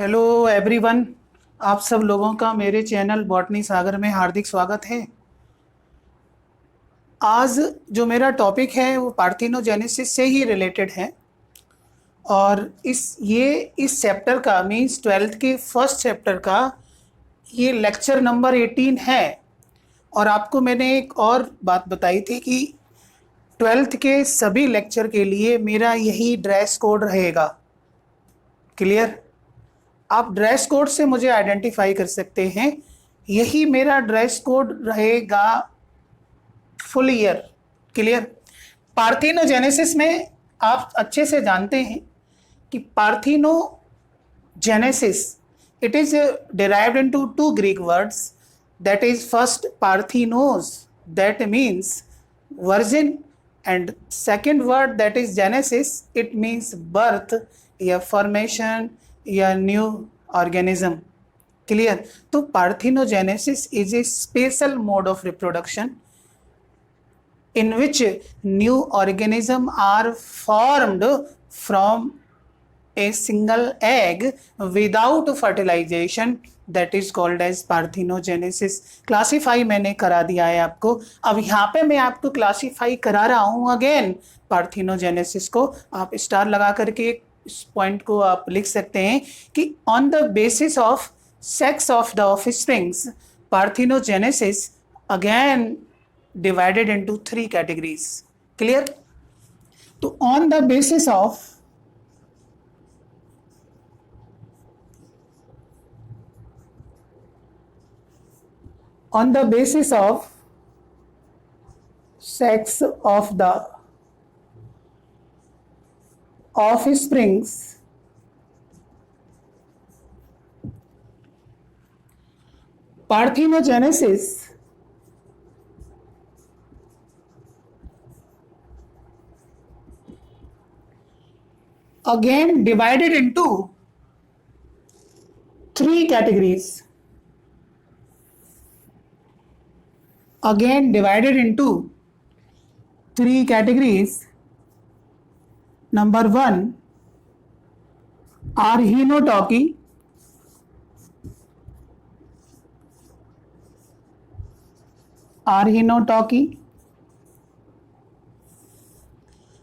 Hello everyone, आप सब लोगों का मेरे चैनल बॉटनी सागर में हार्दिक स्वागत है। आज जो मेरा टॉपिक है वो पार्थिनोजेनेसिस से ही रिलेटेड है और इस चैप्टर का मींस 12th के फर्स्ट चैप्टर का ये लेक्चर नंबर 18 है। और आपको मैंने एक और बात बताई थी कि 12th के सभी लेक्चर के लिए मेरा यही ड्रेस कोड रहेगा। क्लियर? आप ड्रेस कोड से मुझे आइडेंटिफाई कर सकते हैं, यही मेरा ड्रेस कोड रहेगा फुल ईयर। क्लियर? पार्थिनोजेनेसिस में आप अच्छे से जानते हैं कि parthenogenesis it is derived into two Greek words, that is first parthenos, that means virgin, and second word that is genesis, it means birth या formation या न्यू ऑर्गेनिज्म। क्लियर? तो parthenogenesis is a special mode of reproduction in which new organism are formed from a single egg without fertilization, that is called as parthenogenesis। Classify मैंने करा दिया है आपको, अब यहाँ पे मैं आपको क्लासीफाई करा रहा हूँ अगेन पार्थिनोजेनेसिस को। आप स्टार लगा करके इस पॉइंट को आप लिख सकते हैं कि on the basis of sex of the offsprings parthenogenesis again divided into 3 categories। Clear? तो on the basis of sex of the offsprings parthenogenesis again divided into 3 categories। Again divided into 3 categories। Number 1 archaeotochy,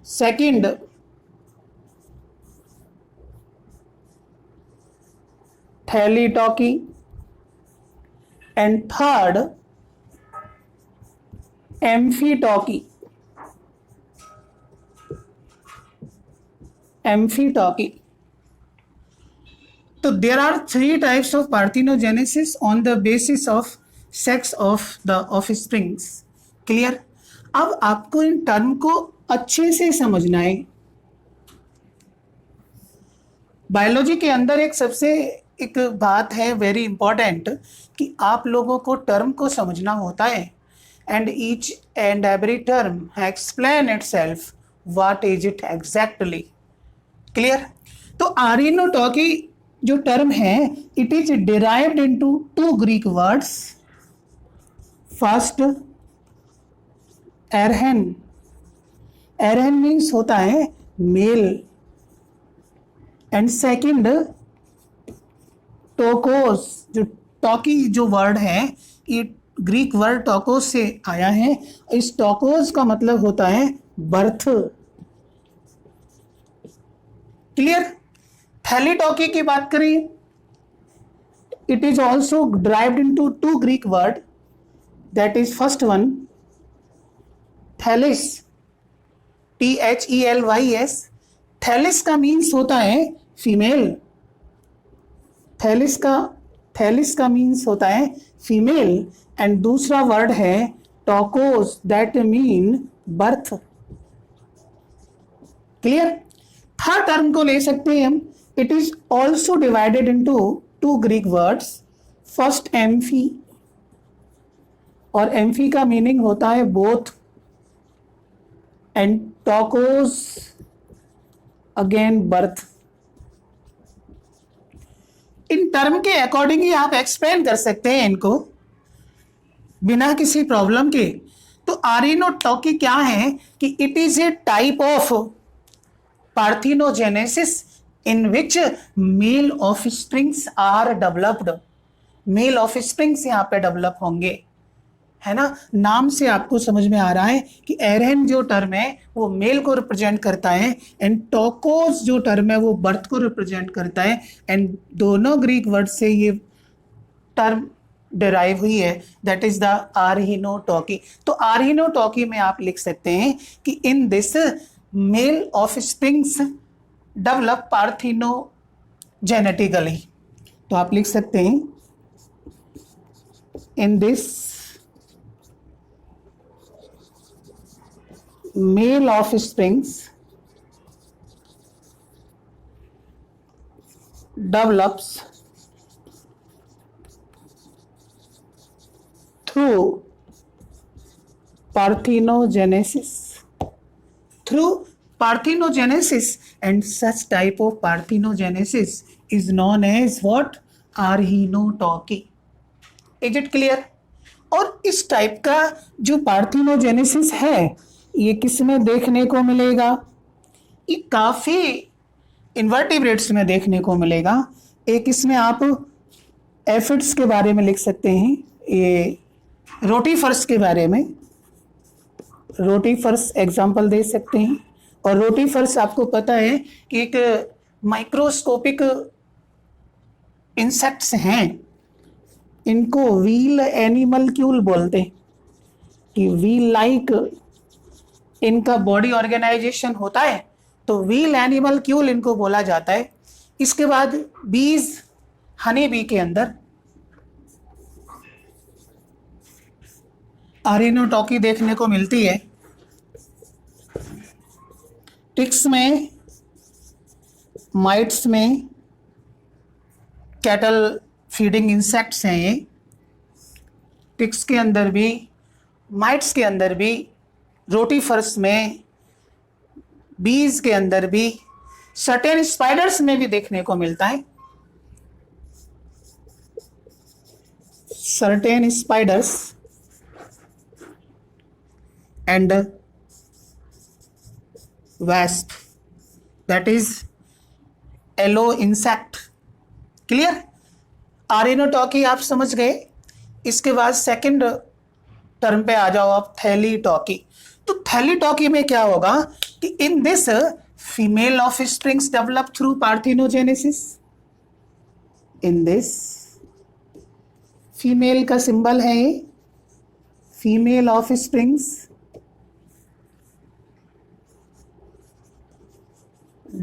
second thelytoky, and third amphitoky. तो there are 3 types of parthenogenesis on the basis of sex of the offsprings. Clear? अब आपको in term को अच्छे से समझना है। Biology के अंदर एक बात है वेरी इंपॉर्टेंट कि आप लोगों को टर्म को समझना होता है, and each and every term explain itself what is it exactly. Clear? तो आर्कियोटॉकी जो टर्म है it is derived into 2 Greek words. First arrhen means होता है मेल, एंड सेकंड टोकोस। जो टॉकी जो वर्ड है ये ग्रीक वर्ड टोकोस से आया है। इस टोकोस का मतलब होता है बर्थ। क्लियर? थैलीटॉकी की बात करें, it is also derived into 2 Greek word, that is first one thelys, THELYS। Thelys का मीन्स होता है फीमेल। थैलिस का मीन्स होता है फीमेल, एंड दूसरा वर्ड है tokos, that mean birth. Clear? Third term को ले सकते हैं हम, it is also divided into 2 Greek words. First amphi, और एम्फी का मीनिंग होता है both, and tokos again birth. इन टर्म के अकॉर्डिंग ही आप एक्सप्लेन कर सकते हैं इनको बिना किसी प्रॉब्लम के। तो आर्कियोटॉकी क्या है कि it is a type of parthenogenesis in which male offsprings are developed, male offsprings यहाँ पे डेवलप होंगे, है ना। नाम से आपको समझ में आ रहा है कि एरहन जो टर्म है वो मेल को रिप्रेजेंट करता है एंड टोकोस जो टर्म है वो बर्थ को रिप्रेजेंट करता है, एंड दोनों ग्रीक वर्ड से ये टर्म डिराइव हुई है, दैट इज द आर्हिनोटॉकी। तो आर्हिनोटॉकी में आप लिख सकते हैं कि in this male offsprings develop parthenogenetically. तो आप लिख सकते हैं in this male offsprings develops through parthenogenesis, through parthenogenesis, and such type of parthenogenesis is known as what? Arhinotochy. Is it clear? और इस टाइप का जो parthenogenesis है ये किसमें देखने को मिलेगा? ये काफ़ी इन्वर्टिब्रेट्स में देखने को मिलेगा। एक इसमें आप एफिड्स के बारे में लिख सकते हैं, ये रोटीफर्स के बारे में, रोटीफर्स एग्जाम्पल दे सकते हैं। और रोटीफर्स आपको पता है कि एक माइक्रोस्कोपिक इंसेक्ट्स हैं, इनको व्हील एनिमलक्यूल बोलते हैं कि व्हील लाइक इनका बॉडी ऑर्गेनाइजेशन होता है, तो व्हील एनिमलक्यूल इनको बोला जाता है। इसके बाद बीज, हनी बी के अंदर आर्हिनोटॉकी देखने को मिलती है। टिक्स में, माइट्स में, कैटल फीडिंग इंसेक्ट्स हैं ये। टिक्स के अंदर भी, माइट्स के अंदर भी, रोटीफर्स में, बीज के अंदर भी, सर्टेन स्पाइडर्स में भी देखने को मिलता है। Certain spiders and wasp, that is yellow insect. Clear? Arrhenotoky आप समझ गए। इसके बाद सेकंड टर्म पे आ जाओ आप, थैलीटॉकी। तो थैलीटॉकी में क्या होगा कि in this female of springs develop through parthenogenesis. In this female का सिंबल है ये, female of springs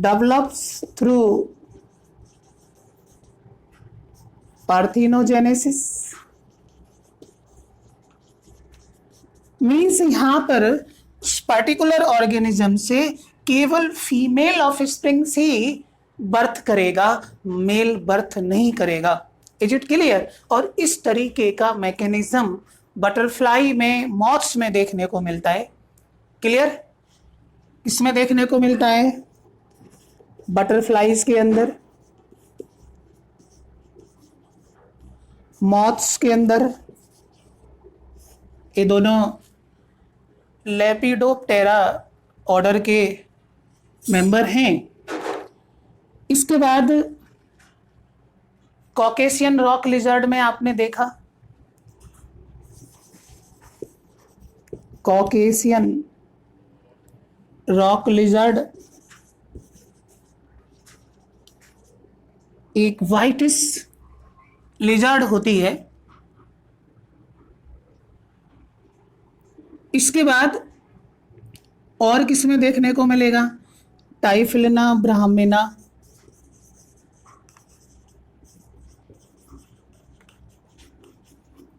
develops through parthenogenesis। Means यहां पर पर्टिकुलर ऑर्गेनिज्म से केवल female of springs he birth करेगा, मेल बर्थ नहीं करेगा। Is it clear? और इस तरीके का मैकेनिज्म बटरफ्लाई में, मॉथ्स में देखने को मिलता है। क्लियर? इसमें देखने को मिलता है बटरफ्लाइज के अंदर, मॉथ्स के अंदर। ये दोनों लेपिडोप्टेरा ऑर्डर के मेंबर हैं। इसके बाद कॉकेशियन रॉक लिजर्ड में आपने देखा, कॉकेशियन रॉक लिजर्ड एक वाइटिस लिजर्ड होती है। इसके बाद और किसमें देखने को मिलेगा? टाइफिलिना ब्राह्मिना।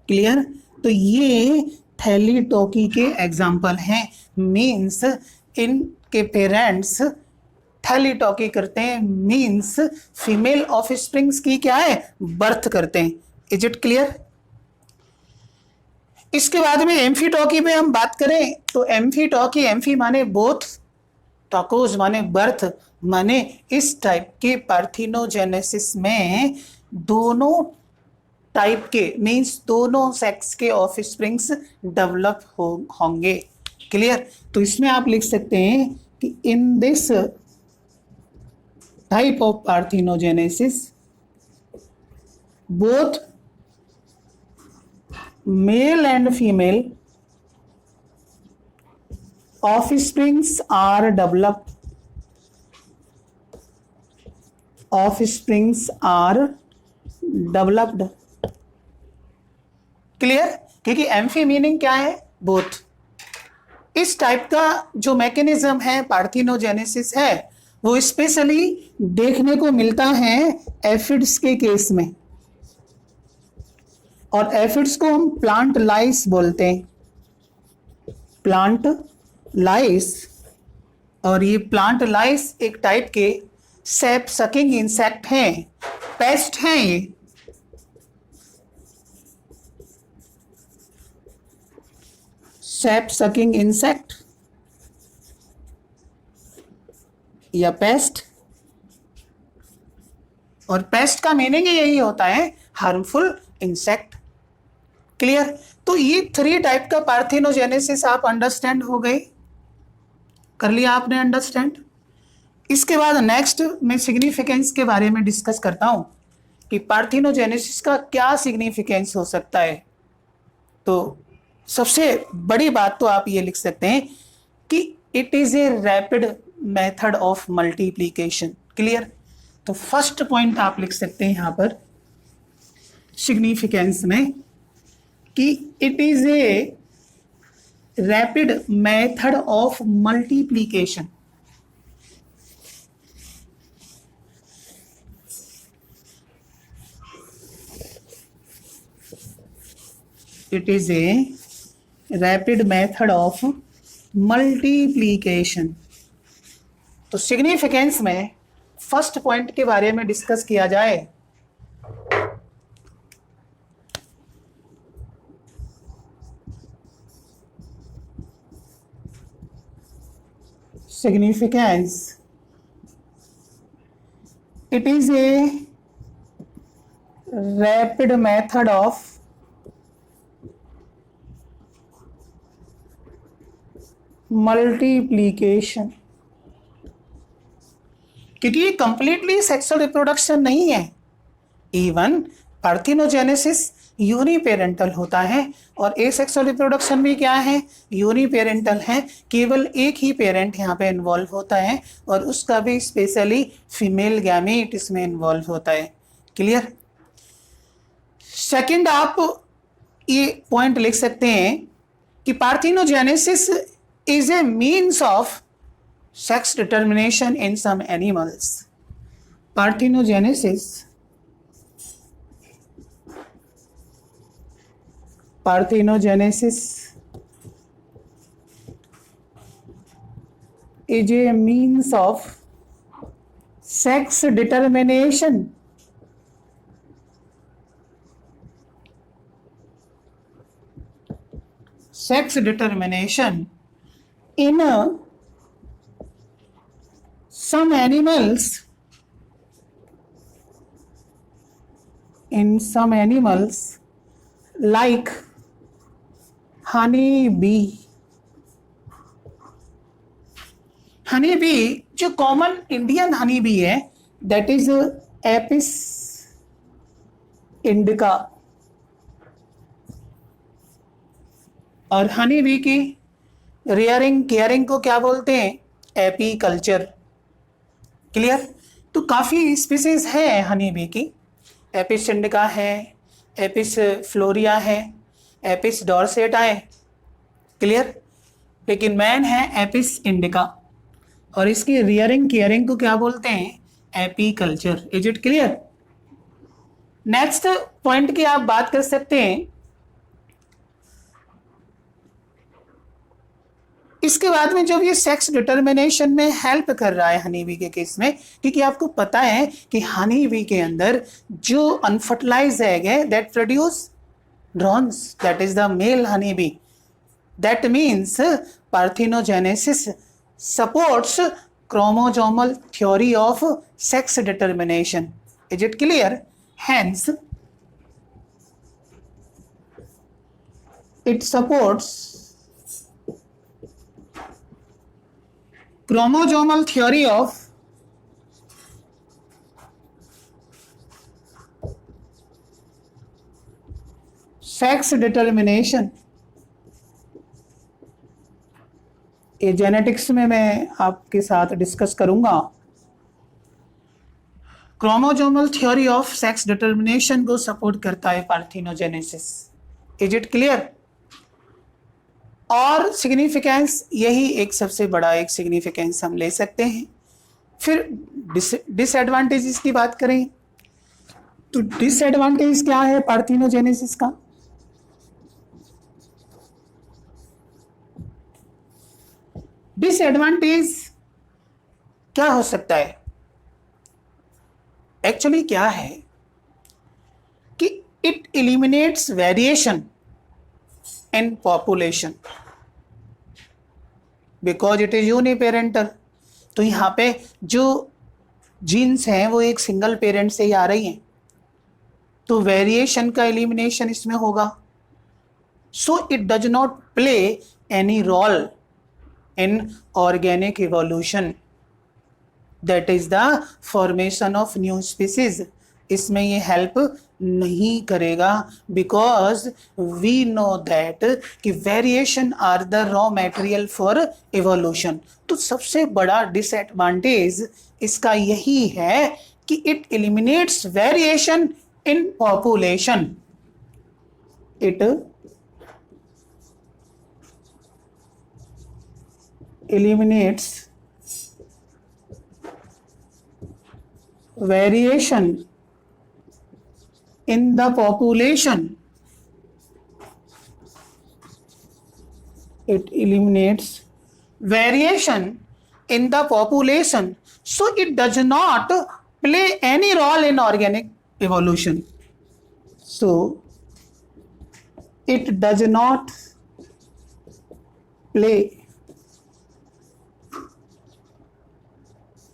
क्लियर? तो ये थैलीटॉकी के एग्जाम्पल हैं। मीन्स इनके पेरेंट्स थैलीटॉकी करते हैं, मीन्स फीमेल ऑफ स्प्रिंग्स की क्या है? बर्थ करते हैं। Is it clear? इसके बाद में एम्फीटॉकी में हम बात करें तो एम्फीटॉकी, एम्फी माने बोथ, टॉकोज माने बर्थ, माने इस टाइप के पार्थिनोजेनेसिस में दोनों टाइप के, मीन्स दोनों सेक्स के ऑफ स्प्रिंग्स डेवलप होंगे। क्लियर? तो इसमें आप लिख सकते हैं कि in this type of parthenogenesis, both male and female offsprings are developed. Offsprings are developed. Clear? क्योंकि एम्फी मीनिंग क्या है? बोथ. इस टाइप का जो मैकेनिज्म है पार्थिनोजेनेसिस है वो स्पेशली देखने को मिलता है एफिड्स के केस में, और एफिड्स को हम प्लांट लाइस बोलते हैं. प्लांट लाइस. और ये प्लांट लाइस एक टाइप के सैप सकिंग इंसेक्ट हैं, पेस्ट हैं ये. सैप सकिंग इंसेक्ट या पेस्ट. और पेस्ट का मीनिंग यही होता है हार्मफुल इंसेक्ट. क्लियर? तो ये 3 टाइप का पार्थिनोजेनेसिस आप अंडरस्टैंड हो गए, कर लिया आपने अंडरस्टैंड. इसके बाद नेक्स्ट मैं सिग्निफिकेंस के बारे में डिस्कस करता हूं कि पार्थिनोजेनेसिस का क्या सिग्निफिकेंस हो सकता है. तो सबसे बड़ी बात तो आप ये लिख सकते हैं कि it is a rapid method of multiplication. Clear? तो फर्स्ट पॉइंट आप लिख सकते हैं यहां पर सिग्निफिकेंस में कि it is a rapid method of multiplication. It is a rapid method of multiplication. तो सिग्निफिकेंस में फर्स्ट पॉइंट के बारे में डिस्कस किया जाए. Significance, it is a rapid method of multiplication. क्योंकि ये कंप्लीटली सेक्सुअल रिप्रोडक्शन नहीं है. इवन पार्थिनोजेनेसिस यूनिपेरेंटल होता है और एसेक्सुअल रिप्रोडक्शन भी क्या है? यूनिपेरेंटल है. केवल एक ही पेरेंट यहाँ पे इन्वॉल्व होता है और उसका भी स्पेशली फीमेल गैमीट इसमें इन्वॉल्व होता है. क्लियर? सेकंड आप ये पॉइंट लिख सकते हैं कि parthenogenesis is a means of sex determination in some animals. Parthenogenesis is a means of sex determination in some animals, like honey bee. Honey bee जो कॉमन इंडियन हनी बी है that is Apis indica. और honey bee की rearing caring को क्या बोलते हैं? AP culture. Clear? तो काफ़ी स्पीसीज है हनी बी की. एपिस इंडिका है, एपिस फ्लोरिया है, एपिस डॉर्सेटा है. क्लियर? लेकिन मैन है एपिस इंडिका और इसकी रियरिंग केयरिंग को क्या बोलते हैं? AP culture. Is it clear? Next point की आप बात कर सकते हैं. इसके बाद में जब ये सेक्स डिटर्मिनेशन में हेल्प कर रहा है हनी बी के केस में, क्योंकि आपको पता है कि हनी बी के अंदर जो अनफर्टिलाइज एग है that produce drones, that is the male honey bee. That means parthenogenesis supports chromosomal theory of sex determination. Is it clear? Hence it supports chromosomal theory of sex determination, ये genetics में मैं आपके साथ discuss करूंगा। Chromosomal theory of sex determination को support करता है parthenogenesis. Is it clear? और सिग्निफिकेंस, यही एक सबसे बड़ा एक सिग्निफिकेंस हम ले सकते हैं। फिर डिसएडवांटेजेस की बात करें तो डिसएडवांटेज क्या है पार्थिनोजेनेसिस का? डिसएडवांटेज क्या हो सकता है? एक्चुअली क्या है कि it eliminates variation in population because it is uniparental. तो यहाँ पे जो जीन्स हैं वो एक सिंगल पेरेंट से ही आ रही हैं, तो वेरिएशन का एलिमिनेशन इसमें होगा। So it does not play any role in organic evolution, that is the formation of new species. इसमें ये हेल्प नहीं करेगा बिकॉज वी नो दैट कि variation are the raw material for evolution. तो सबसे बड़ा डिसएडवांटेज इसका यही है कि it eliminates variation in population. It eliminates variation in the population. It eliminates variation in the population, so it does not play any role in organic evolution. So it does not play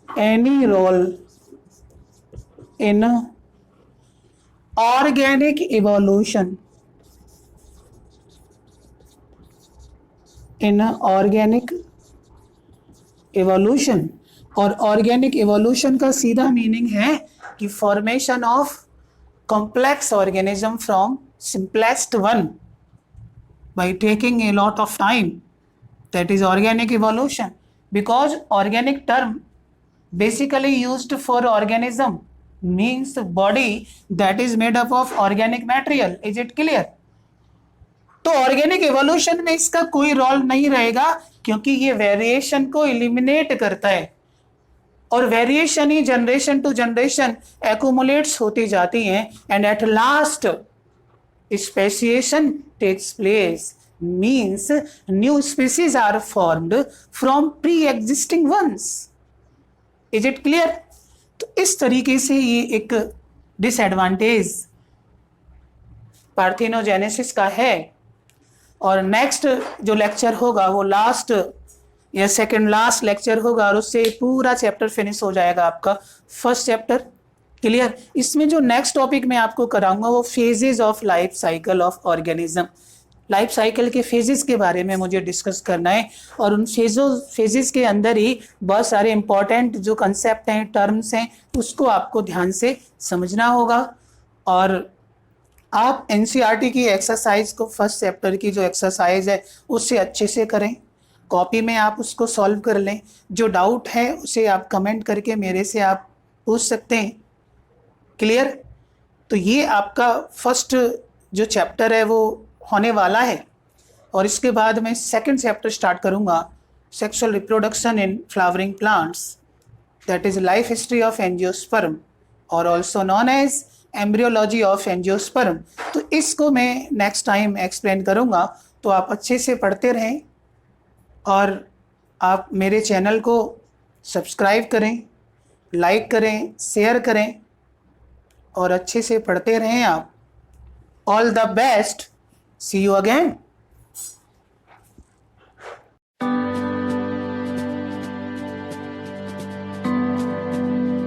any role in organic evolution. In organic evolution, और organic evolution का सीधा meaning है कि formation of complex organism from simplest one by taking a lot of time. That is organic evolution, because organic term basically used for organism means body that is made up of organic material. Is it clear? तो organic evolution में इसका कोई role नहीं रहेगा क्योंकि ये variation को eliminate करता है, और वेरिएशन ही जनरेशन टू जनरेशन एक्यूमुलेट्स होती जाती हैं and at last speciation takes place, means new species are formed from pre-existing ones. Is it clear? तो इस तरीके से ये एक डिसएडवांटेज पार्थिनोजेनेसिस का है। और नेक्स्ट जो लेक्चर होगा वो लास्ट या सेकंड लास्ट लेक्चर होगा और उससे पूरा चैप्टर फिनिश हो जाएगा आपका फर्स्ट चैप्टर। क्लियर? इसमें जो नेक्स्ट टॉपिक मैं आपको कराऊंगा वो phases of life cycle of organism. Life cycle के फेजेस के बारे में मुझे डिस्कस करना है, और उन फेजेस के अंदर ही बहुत सारे इंपॉर्टेंट जो कंसेप्ट हैं, टर्म्स हैं, उसको आपको ध्यान से समझना होगा। और आप एनसीईआरटी की एक्सरसाइज को, फर्स्ट चैप्टर की जो एक्सरसाइज है उससे अच्छे से करें, कॉपी में आप उसको सॉल्व कर लें। जो डाउट है उसे आप कमेंट करके मेरे से आप पूछ सकते हैं। क्लियर? तो ये आपका फर्स्ट जो चैप्टर है वो होने वाला है, और इसके बाद मैं सेकंड चैप्टर स्टार्ट करूँगा, sexual reproduction in flowering plants, that is life history of angiosperm और also known as embryology of angiosperm. तो इसको मैं नेक्स्ट टाइम एक्सप्लेन करूँगा, तो आप अच्छे से पढ़ते रहें और आप मेरे चैनल को सब्सक्राइब करें, लाइक करें, शेयर करें और अच्छे से पढ़ते रहें आप। All the best, see you again.